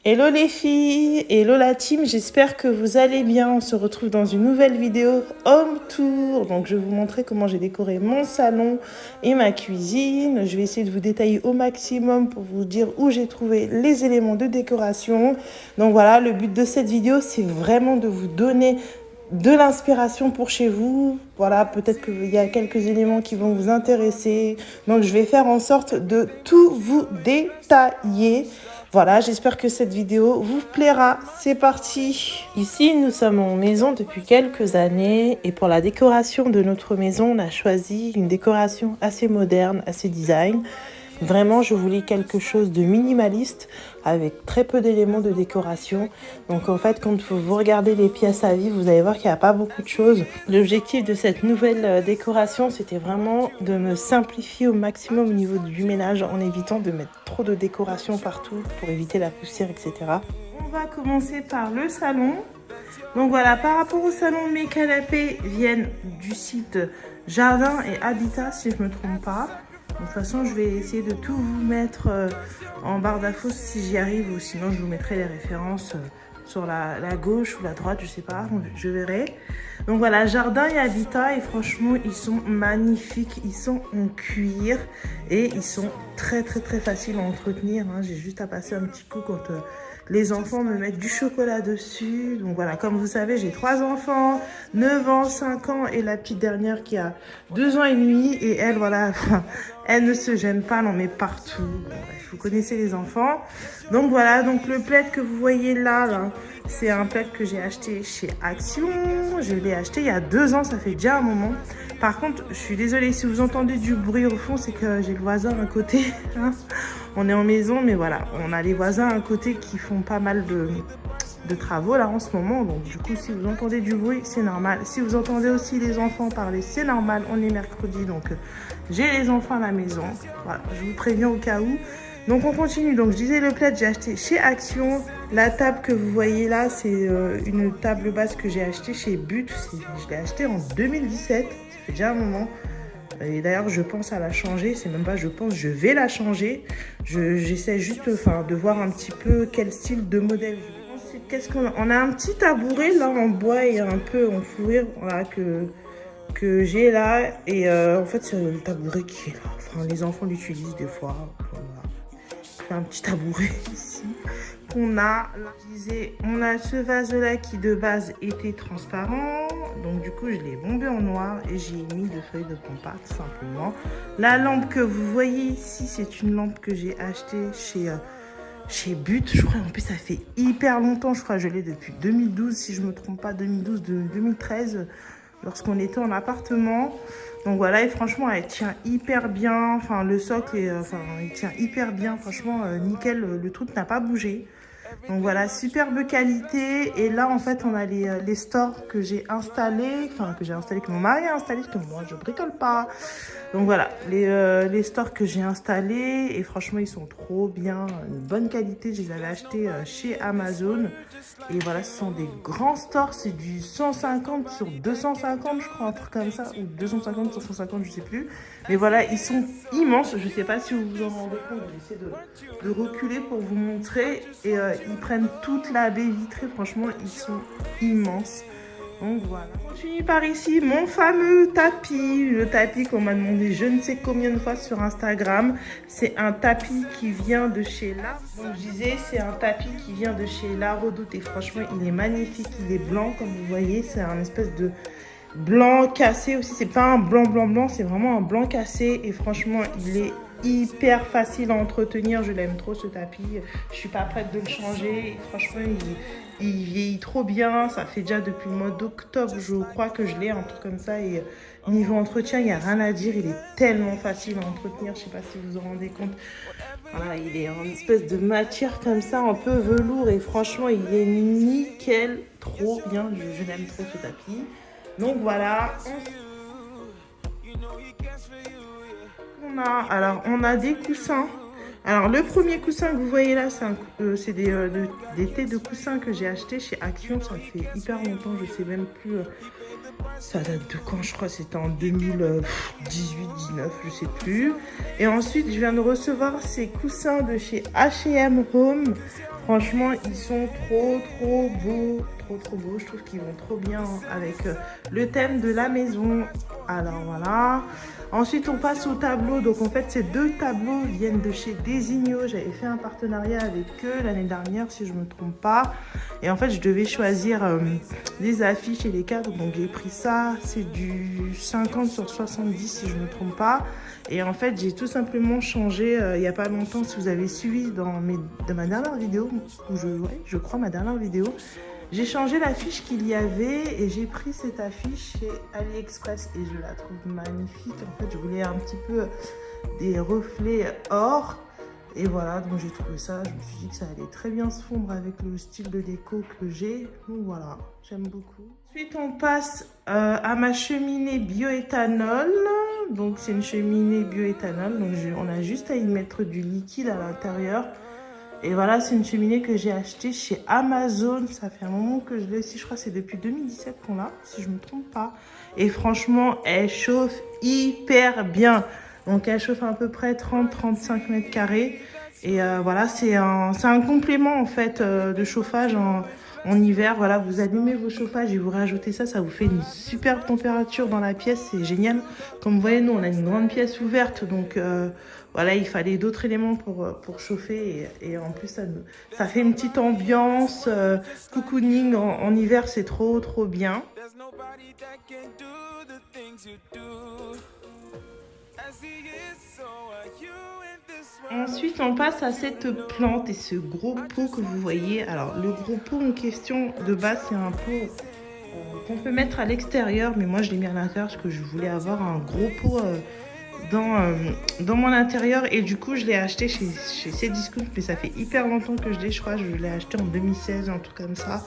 Hello les filles, hello la team, j'espère que vous allez bien. On se retrouve dans une nouvelle vidéo home tour. Donc je vais vous montrer comment j'ai décoré mon salon et ma cuisine. Je vais essayer de vous détailler au maximum pour vous dire où j'ai trouvé les éléments de décoration. Donc voilà, le but de cette vidéo, c'est vraiment de vous donner de l'inspiration pour chez vous. Voilà, peut-être qu'il y a quelques éléments qui vont vous intéresser. Donc je vais faire en sorte de tout vous détailler. Voilà, j'espère que cette vidéo vous plaira. C'est parti! Ici, nous sommes en maison depuis quelques années et pour la décoration de notre maison, on a choisi une décoration assez moderne, assez design. Vraiment, je voulais quelque chose de minimaliste avec très peu d'éléments de décoration. Donc en fait, quand vous regardez les pièces à vivre, vous allez voir qu'il n'y a pas beaucoup de choses. L'objectif de cette nouvelle décoration, c'était vraiment de me simplifier au maximum au niveau du ménage en évitant de mettre trop de décoration partout pour éviter la poussière, etc. On va commencer par le salon. Donc voilà, par rapport au salon, mes canapés viennent du site Jardin et Habitat, si je ne me trompe pas. De toute façon, je vais essayer de tout vous mettre en barre d'infos si j'y arrive, ou sinon je vous mettrai les références sur la gauche ou la droite, je sais pas, je verrai. Donc voilà, Jardin et Habitat, et franchement, ils sont magnifiques, ils sont en cuir et ils sont très faciles à entretenir. Hein. J'ai juste à passer un petit coup quand les enfants me mettent du chocolat dessus. Donc voilà, comme vous savez, j'ai 3 enfants, 9 ans, 5 ans et la petite dernière qui a 2 ans et demi. Et elle, voilà, elle ne se gêne pas, elle en met partout. Bon, bref, vous connaissez les enfants. Donc voilà, donc le plaid que vous voyez là, c'est un plaid que j'ai acheté chez Action. Je l'ai acheté il y a 2 ans, ça fait déjà un moment. Par contre, je suis désolée si vous entendez du bruit au fond, c'est que j'ai le voisin à côté. Hein. On est en maison, mais voilà, on a les voisins à côté qui font pas mal de travaux là en ce moment. Donc du coup, si vous entendez du bruit, c'est normal. Si vous entendez aussi les enfants parler, c'est normal. On est mercredi, donc j'ai les enfants à la maison. Voilà, je vous préviens au cas où. Donc on continue. Donc je disais, le plaid, j'ai acheté chez Action. La table que vous voyez là, c'est une table basse que j'ai achetée chez But. Je l'ai achetée en 2017. Ça fait déjà un moment. Et d'ailleurs, je pense à la changer. C'est même pas je pense, je vais la changer. J'essaie juste de voir un petit peu quel style de modèle. Ensuite, qu'est-ce qu'on a? On a un petit tabouret là en bois et un peu en fourrure voilà, que j'ai là. Et en fait, c'est le tabouret qui est là. Enfin, les enfants l'utilisent des fois. Voilà. Un petit tabouret ici qu'on a. Je disais, on a ce vase là qui de base était transparent, donc du coup je l'ai bombé en noir et j'ai mis de feuilles de compas tout simplement. La lampe que vous voyez ici, c'est une lampe que j'ai achetée chez But. Je crois en plus ça fait hyper longtemps, je crois que je l'ai depuis 2012 si je me trompe pas, 2012-2013 lorsqu'on était en appartement. Donc voilà, et franchement, elle tient hyper bien. Enfin, le socle, il tient hyper bien. Franchement, nickel, le truc n'a pas bougé. Donc voilà, superbe qualité. Et là, en fait, on a les stores que j'ai installés. Enfin, que mon mari a installés, parce que moi, je bricole pas. Donc voilà, les stores que j'ai installés. Et franchement, ils sont trop bien. Une bonne qualité. Je les avais achetés chez Amazon. Et voilà, ce sont des grands stores. C'est du 150 sur 250, je crois, un truc comme ça. Ou 250 sur 150, je sais plus. Mais voilà, ils sont immenses. Je sais pas si vous vous en rendez compte. J'essaie de reculer pour vous montrer. Et ils prennent toute la baie vitrée. Franchement, ils sont immenses. Donc voilà. On continue par ici, mon fameux tapis. Le tapis qu'on m'a demandé je ne sais combien de fois sur Instagram. C'est un tapis qui vient de chez La. Donc je disais, c'est un tapis qui vient de chez La Redoute. Et franchement, il est magnifique. Il est blanc, comme vous voyez. C'est un espèce de blanc cassé aussi. C'est pas un blanc. C'est vraiment un blanc cassé. Et franchement, il est hyper facile à entretenir. Je l'aime trop ce tapis. Je suis pas prête de le changer. Et franchement, il vieillit trop bien. Ça fait déjà depuis le mois d'octobre, je crois que je l'ai, un truc comme ça. Et niveau entretien, il n'y a rien à dire. Il est tellement facile à entretenir. Je sais pas si vous vous en rendez compte. Voilà, il est en espèce de matière comme ça, un peu velours. Et franchement, il est nickel. Trop bien. Je l'aime trop ce tapis. Donc voilà. On a des coussins. Alors, le premier coussin que vous voyez là, c'est des têtes de coussins que j'ai acheté chez Action. Ça fait hyper longtemps, je sais même plus. Ça date de quand? Je crois que c'était en 2018-19, je sais plus. Et ensuite, je viens de recevoir ces coussins de chez H&M Home. Franchement, ils sont trop beaux, trop beaux. Je trouve qu'ils vont trop bien avec le thème de la maison. Alors voilà. Ensuite, on passe au tableau. Donc en fait, ces deux tableaux viennent de chez Designo. J'avais fait un partenariat avec eux l'année dernière, si je ne me trompe pas. Et en fait, je devais choisir des affiches et les cadres. Donc j'ai pris ça. C'est du 50 sur 70, si je ne me trompe pas. Et en fait, j'ai tout simplement changé il n'y a pas longtemps, si vous avez suivi dans ma dernière vidéo, je crois ma dernière vidéo, j'ai changé l'affiche qu'il y avait et j'ai pris cette affiche chez AliExpress et je la trouve magnifique. En fait, je voulais un petit peu des reflets or et voilà, donc j'ai trouvé ça. Je me suis dit que ça allait très bien se fondre avec le style de déco que j'ai. Donc voilà, j'aime beaucoup. Ensuite, on passe à ma cheminée bioéthanol. Donc c'est une cheminée bioéthanol, donc on a juste à y mettre du liquide à l'intérieur. Et voilà, c'est une cheminée que j'ai achetée chez Amazon. Ça fait un moment que je l'ai aussi, je crois que c'est depuis 2017 qu'on l'a, si je ne me trompe pas. Et franchement, elle chauffe hyper bien. Donc elle chauffe à peu près 30-35 mètres carrés. Et voilà, c'est un complément en fait de chauffage en hiver. Voilà, vous allumez vos chauffages et vous rajoutez ça, ça vous fait une super température dans la pièce, c'est génial. Comme vous voyez, nous on a une grande pièce ouverte, donc voilà, il fallait d'autres éléments pour chauffer et en plus ça fait une petite ambiance cocooning en hiver, c'est trop bien. Ensuite, on passe à cette plante et ce gros pot que vous voyez. Alors, le gros pot en question, de base, c'est un pot qu'on peut mettre à l'extérieur. Mais moi, je l'ai mis à l'intérieur parce que je voulais avoir un gros pot dans mon intérieur. Et du coup, je l'ai acheté chez Cdiscount. Mais ça fait hyper longtemps que je l'ai, je crois. Je l'ai acheté en 2016, un truc comme ça.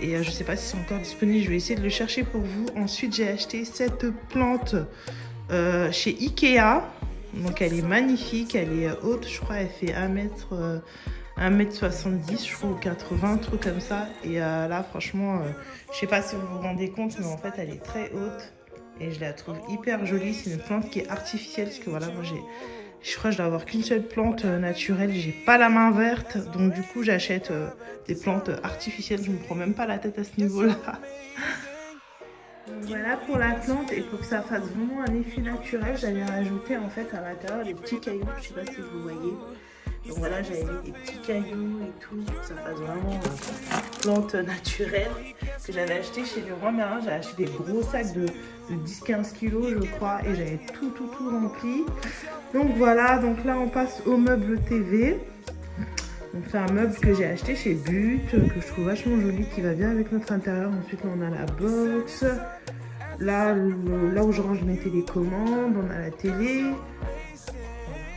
Et je ne sais pas si c'est encore disponible. Je vais essayer de le chercher pour vous. Ensuite, j'ai acheté cette plante chez Ikea. Donc elle est magnifique, elle est haute, je crois, elle fait 1m70, je crois, ou 80, un truc comme ça. Et là, franchement, je sais pas si vous vous rendez compte, mais en fait, elle est très haute. Et je la trouve hyper jolie. C'est une plante qui est artificielle, parce que voilà, moi, je crois que je dois avoir qu'une seule plante naturelle. J'ai pas la main verte, donc du coup, j'achète des plantes artificielles. Je me prends même pas la tête à ce niveau-là. Voilà pour la plante, et pour que ça fasse vraiment un effet naturel, j'avais rajouté en fait à l'intérieur des petits cailloux, je sais pas si vous voyez. Donc voilà, j'avais mis des petits cailloux et tout pour que ça fasse vraiment une plante naturelle que j'avais acheté chez Leroy Merlin. J'ai acheté des gros sacs de 10-15 kilos je crois et j'avais tout rempli. Donc voilà, donc là on passe au meuble TV. Donc c'est un meuble que j'ai acheté chez But, que je trouve vachement joli, qui va bien avec notre intérieur. Ensuite là on a la box, là où je range mes télécommandes, on a la télé.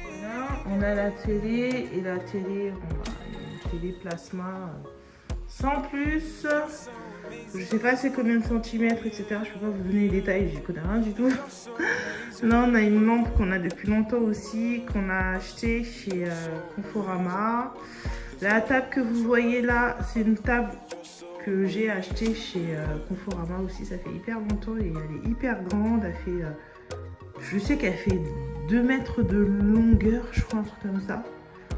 Voilà, on a la télé, et la télé, on a une télé plasma sans plus. Je sais pas c'est combien de centimètres, etc. Je peux pas vous donner les détails, j'y connais rien du tout. Là on a une lampe qu'on a depuis longtemps aussi, qu'on a acheté chez Conforama. La table que vous voyez là, c'est une table que j'ai achetée chez Conforama aussi. Ça fait hyper longtemps et elle est hyper grande. Elle fait, je sais qu'elle fait 2 mètres de longueur, je crois, un truc comme ça.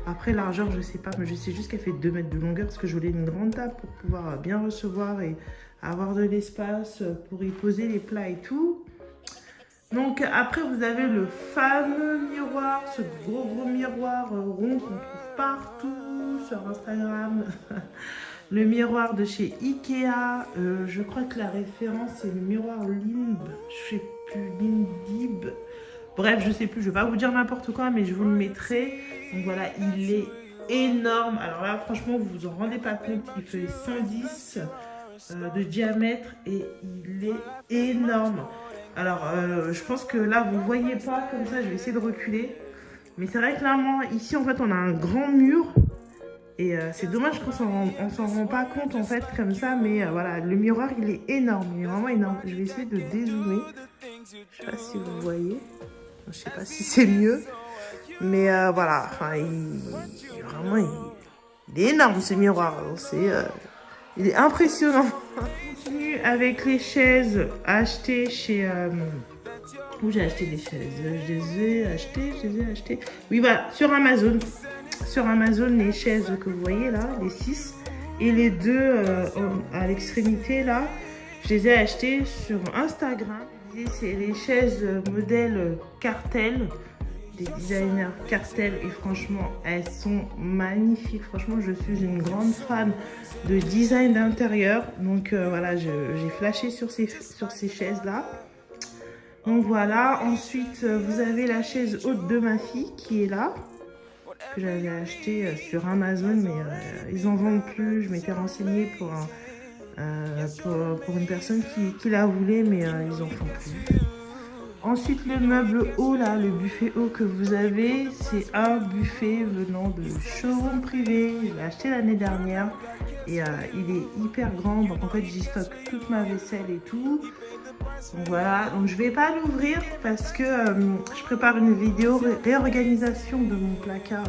Après largeur, je sais pas, mais je sais juste qu'elle fait 2 mètres de longueur parce que je voulais une grande table pour pouvoir bien recevoir et avoir de l'espace pour y poser les plats et tout. Donc après, vous avez le fameux miroir, ce gros miroir rond qu'on trouve partout sur Instagram. Le miroir de chez Ikea. Je crois que la référence, c'est le miroir Limb. Je sais plus, Limbib. Bref, je sais plus, je vais pas vous dire n'importe quoi, mais je vous le mettrai. Donc voilà, il est énorme. Alors là, franchement, vous vous en rendez pas compte. Il fait 110 de diamètre et il est énorme. Alors, je pense que là, vous voyez pas comme ça. Je vais essayer de reculer. Mais c'est vrai que là, moi, ici, en fait, on a un grand mur. Et c'est dommage qu'on s'en rend pas compte, en fait, comme ça. Mais voilà, le miroir, il est énorme. Il est vraiment énorme. Je vais essayer de dézoomer. Je sais pas si vous voyez. Je sais pas si c'est mieux. Mais voilà, enfin, il est énorme, ce miroir. Il est impressionnant. On continue avec les chaises achetées chez... où j'ai acheté des chaises? Je les ai achetées. Oui, voilà, sur Amazon. sur Amazon les chaises que vous voyez là, les 6. Et les deux à l'extrémité là, je les ai achetées sur Instagram. C'est les chaises modèle Cartel, des designers Cartel, et franchement elles sont magnifiques. Franchement je suis une grande fan de design d'intérieur, donc voilà, j'ai flashé sur ces chaises là. Donc voilà, ensuite vous avez la chaise haute de ma fille qui est là, que j'avais acheté sur Amazon, mais ils en vendent plus. Je m'étais renseignée pour une personne qui la voulait, mais ils en font plus. Ensuite, le meuble haut, là, le buffet haut que vous avez, c'est un buffet venant de showroom privé. Je l'ai acheté l'année dernière et il est hyper grand. Donc en fait, j'y stocke toute ma vaisselle et tout. Donc voilà, donc je vais pas l'ouvrir parce que je prépare une vidéo réorganisation de mon placard,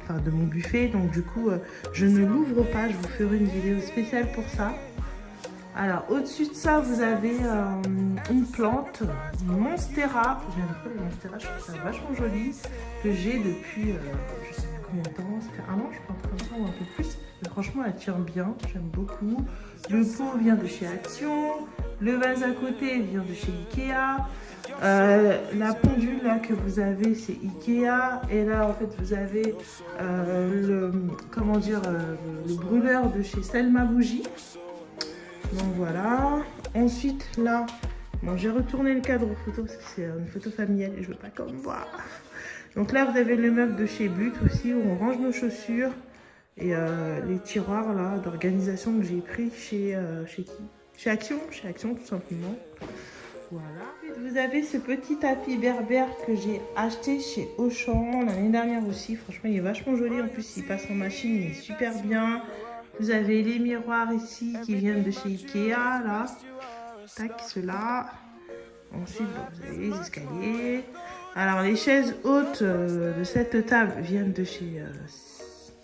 enfin de mon buffet. Donc du coup, je ne l'ouvre pas. Je vous ferai une vidéo spéciale pour ça. Alors, au-dessus de ça, vous avez une plante, une monstera. J'aime trop les monsteras, je trouve ça vachement joli. Que j'ai depuis, je sais plus combien de temps, ça fait un an, je crois, comme ça, ou un peu plus. Mais franchement, elle tient bien, j'aime beaucoup. Le pot vient de chez Action. Le vase à côté vient de chez Ikea. La pendule là que vous avez, c'est Ikea. Et là, en fait, vous avez le brûleur de chez Selma Bougie. Donc voilà. Ensuite là, bon, j'ai retourné le cadre photo parce que c'est une photo familiale et je veux pas qu'on me voit. Donc là vous avez le meuble de chez But aussi où on range nos chaussures et les tiroirs là d'organisation que j'ai pris chez qui? Chez Action tout simplement. Voilà. Vous avez ce petit tapis berbère que j'ai acheté chez Auchan l'année dernière aussi. Franchement il est vachement joli, en plus il passe en machine, il est super bien. Vous avez les miroirs ici qui viennent de chez Ikea, là. Tac, ceux-là. Ensuite, bon, vous avez les escaliers. Alors, les chaises hautes de cette table viennent de chez...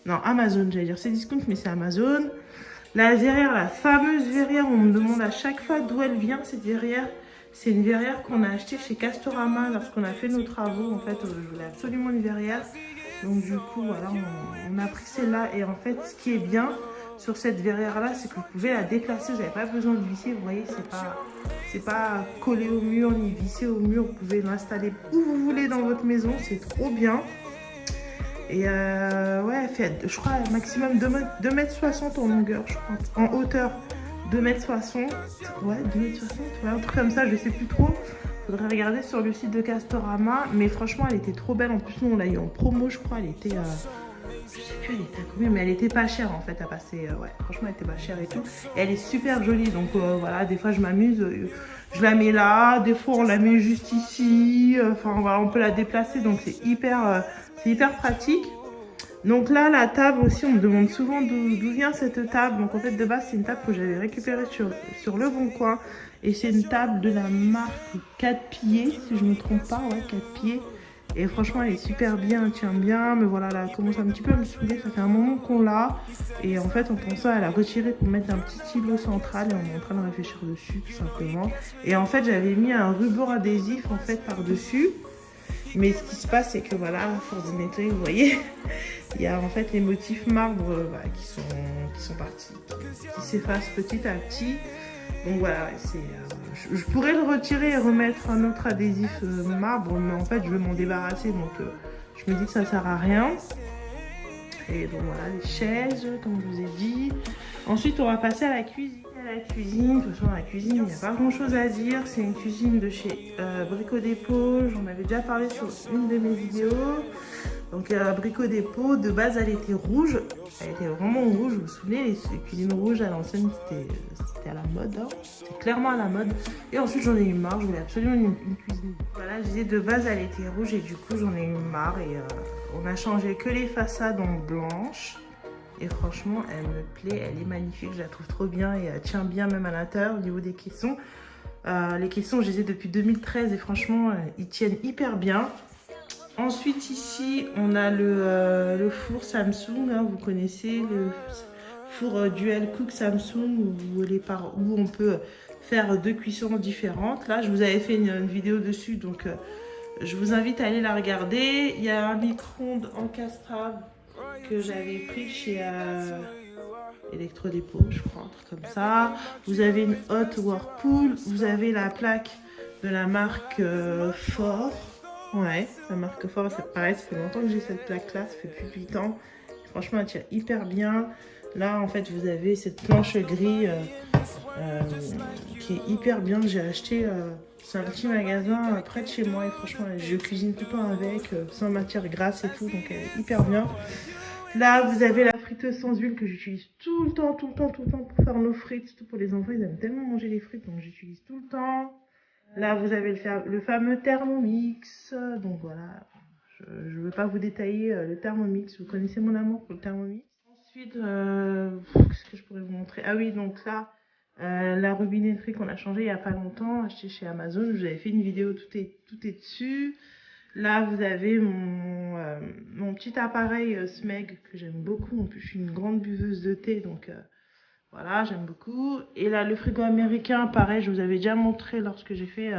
non, Amazon, j'allais dire. C'est Discount, mais c'est Amazon. La verrière, la fameuse verrière, on me demande à chaque fois d'où elle vient, cette verrière. C'est une verrière qu'on a achetée chez Castorama lorsqu'on a fait nos travaux. En fait, je voulais absolument une verrière. Donc, du coup, voilà, on a pris celle-là. Et en fait, ce qui est bien sur cette verrière là, c'est que vous pouvez la déplacer, vous n'avez pas besoin de visser, vous voyez, c'est pas collé au mur ni vissé au mur, vous pouvez l'installer où vous voulez dans votre maison, c'est trop bien. Et ouais, elle fait, je crois, maximum 2,60 m en longueur, je crois, en hauteur 2,60 m, ouais, 2,60 m, ouais, un truc comme ça, je sais plus trop. Faudrait regarder sur le site de Castorama, mais franchement elle était trop belle. En plus nous on l'a eu en promo, je crois, elle était je sais plus elle était à combien, mais elle était pas chère en fait à passer. Ouais, franchement elle était pas chère et tout. Et elle est super jolie, donc voilà, des fois je m'amuse, je la mets là, des fois on la met juste ici, enfin voilà, on peut la déplacer, donc c'est hyper pratique. Donc là, la table aussi, on me demande souvent d'où vient cette table. Donc en fait, de base, c'est une table que j'avais récupérée sur Le Bon Coin. Et c'est une table de la marque 4 pieds, si je ne me trompe pas, ouais, 4 pieds. Et franchement, elle est super bien, elle tient bien. Mais voilà, elle commence un petit peu à me saouler. Ça fait un moment qu'on l'a. Et en fait, on pense à la retirer pour mettre un petit stylo central. Et on est en train de réfléchir dessus, tout simplement. Et en fait, j'avais mis un ruban adhésif, en fait, par-dessus. Mais ce qui se passe, c'est que voilà, à force de nettoyer, vous voyez, il y a en fait les motifs marbre qui sont partis, qui s'effacent petit à petit. Donc voilà, je pourrais le retirer et remettre un autre adhésif marbre, mais en fait je vais m'en débarrasser, donc je me dis que ça sert à rien. Et donc voilà, les chaises, comme je vous ai dit. Ensuite, on va passer à la cuisine. La cuisine, de toute façon, la cuisine, il n'y a pas grand chose à dire. C'est une cuisine de chez Brico Dépôt. J'en avais déjà parlé sur une de mes vidéos. Donc, Brico Dépôt, de base, elle était rouge. Elle était vraiment rouge. Vous vous souvenez, les cuisines rouges à l'ancienne, c'était à la mode. Hein. C'était clairement à la mode. Et ensuite, j'en ai eu marre. Je voulais absolument une cuisine. Voilà, je disais, de base, elle était rouge et du coup, j'en ai eu marre. Et on a changé que les façades en blanche. Et franchement, elle me plaît, elle est magnifique, je la trouve trop bien et elle tient bien même à l'intérieur au niveau des caissons. Les caissons, je les ai depuis 2013 et franchement, ils tiennent hyper bien. Ensuite, ici, on a le four Samsung, hein, vous connaissez, le four Dual Cook Samsung où on peut faire 2 cuissons différentes. Là, je vous avais fait une vidéo dessus, donc je vous invite à aller la regarder. Il y a un micro-ondes encastrable. que j'avais pris chez Electrodépôt, je crois, un truc comme ça. Vous avez une Hot Whirlpool, vous avez la plaque de la marque Fort. Ouais, la marque Fort, ça pareil, ça fait longtemps que j'ai cette plaque-là, ça fait plus de 8 ans. Franchement, elle tient hyper bien. Là, en fait, vous avez cette planche gris qui est hyper bien, que j'ai acheté. C'est un petit magasin près de chez moi et franchement, je cuisine tout le temps avec, sans matière grasse et tout, donc elle est hyper bien. Là, vous avez la friteuse sans huile que j'utilise tout le temps pour faire nos frites, surtout pour les enfants, ils aiment tellement manger les frites, donc j'utilise tout le temps. Là, vous avez le fameux Thermomix, donc voilà, je ne veux pas vous détailler le Thermomix, vous connaissez mon amour pour le Thermomix. Ensuite, qu'est-ce que je pourrais vous montrer? Ah oui, donc là, la robinetterie qu'on a changée il n'y a pas longtemps, achetée chez Amazon, je vous avais fait une vidéo, tout est dessus. Là, vous avez mon petit appareil Smeg que j'aime beaucoup. En plus, je suis une grande buveuse de thé, donc voilà, j'aime beaucoup. Et là, le frigo américain, pareil, je vous avais déjà montré lorsque j'ai fait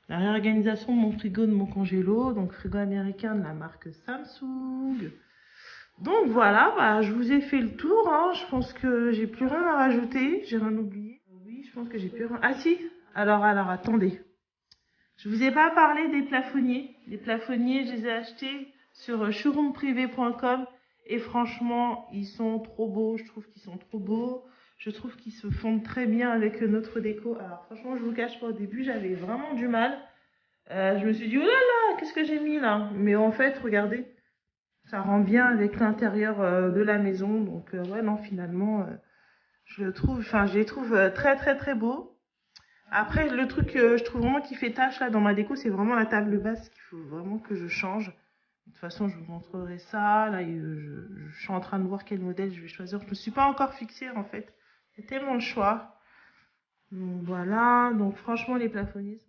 la réorganisation de mon frigo, de mon congélo. Donc, frigo américain de la marque Samsung. Donc voilà, bah, je vous ai fait le tour. Hein. Je pense que j'ai plus rien à rajouter. J'ai rien oublié. Oui, je pense que j'ai plus rien. Ah si. Alors, attendez. Je vous ai pas parlé des plafonniers. Les plafonniers, je les ai achetés sur showroomprivé.com et franchement, ils sont trop beaux. Je trouve qu'ils sont trop beaux. Je trouve qu'ils se fondent très bien avec notre déco. Alors franchement, je vous cache pas, au début, j'avais vraiment du mal. Je me suis dit, oh là là, qu'est-ce que j'ai mis là? Mais en fait, regardez, ça rend bien avec l'intérieur de la maison. Donc ouais, non, finalement, je les trouve très beaux. Après, le truc que je trouve vraiment qui fait tâche là dans ma déco, c'est vraiment la table basse qu'il faut vraiment que je change. De toute façon, je vous montrerai ça. Là, je suis en train de voir quel modèle je vais choisir. Je ne me suis pas encore fixée en fait. C'est tellement le choix. Donc voilà. Donc franchement, les plafonniers sont...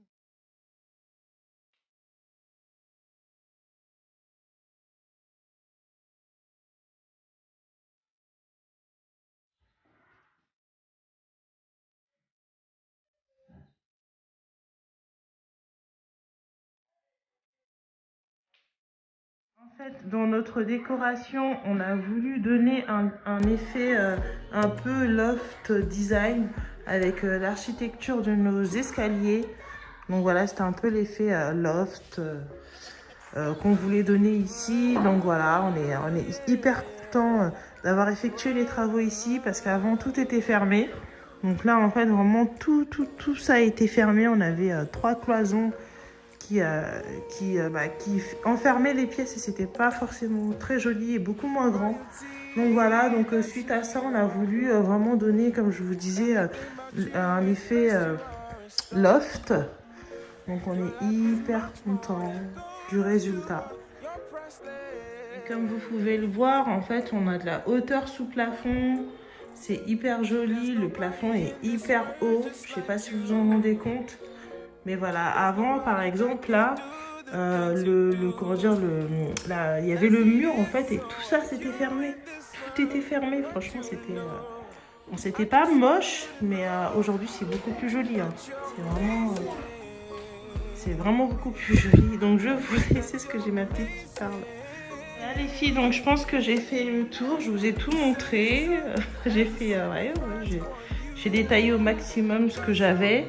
En fait, dans notre décoration, on a voulu donner un effet un peu loft design avec l'architecture de nos escaliers. Donc voilà, c'était un peu l'effet loft qu'on voulait donner ici. Donc voilà, on est hyper content d'avoir effectué les travaux ici parce qu'avant tout était fermé. Donc là, en fait, vraiment tout ça a été fermé. On avait 3 cloisons qui enfermaient les pièces et c'était pas forcément très joli et beaucoup moins grand. Donc voilà, donc suite à ça, on a voulu vraiment donner, comme je vous disais, un effet loft. Donc on est hyper content du résultat. Et comme vous pouvez le voir, en fait, on a de la hauteur sous plafond. C'est hyper joli, le plafond est hyper haut. Je sais pas si vous en rendez compte. Mais voilà, avant, par exemple, là, comment dire, il y avait le mur, en fait, et tout ça, c'était fermé. Tout était fermé. Franchement, c'était... Bon, c'était pas moche, mais aujourd'hui, c'est beaucoup plus joli. Hein. C'est vraiment beaucoup plus joli. Donc, je vous laisse, ce que j'ai ma petite qui parle. Là, les filles, donc je pense que j'ai fait le tour. Je vous ai tout montré. J'ai fait... j'ai détaillé au maximum ce que j'avais.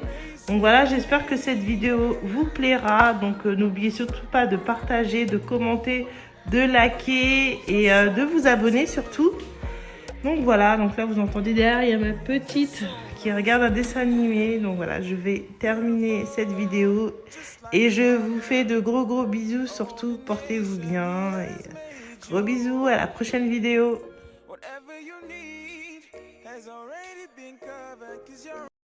Donc voilà, j'espère que cette vidéo vous plaira. Donc n'oubliez surtout pas de partager, de commenter, de liker et de vous abonner surtout. Donc voilà, donc là vous entendez derrière, il y a ma petite qui regarde un dessin animé. Donc voilà, je vais terminer cette vidéo et je vous fais de gros bisous. Surtout, portez-vous bien et gros bisous, à la prochaine vidéo.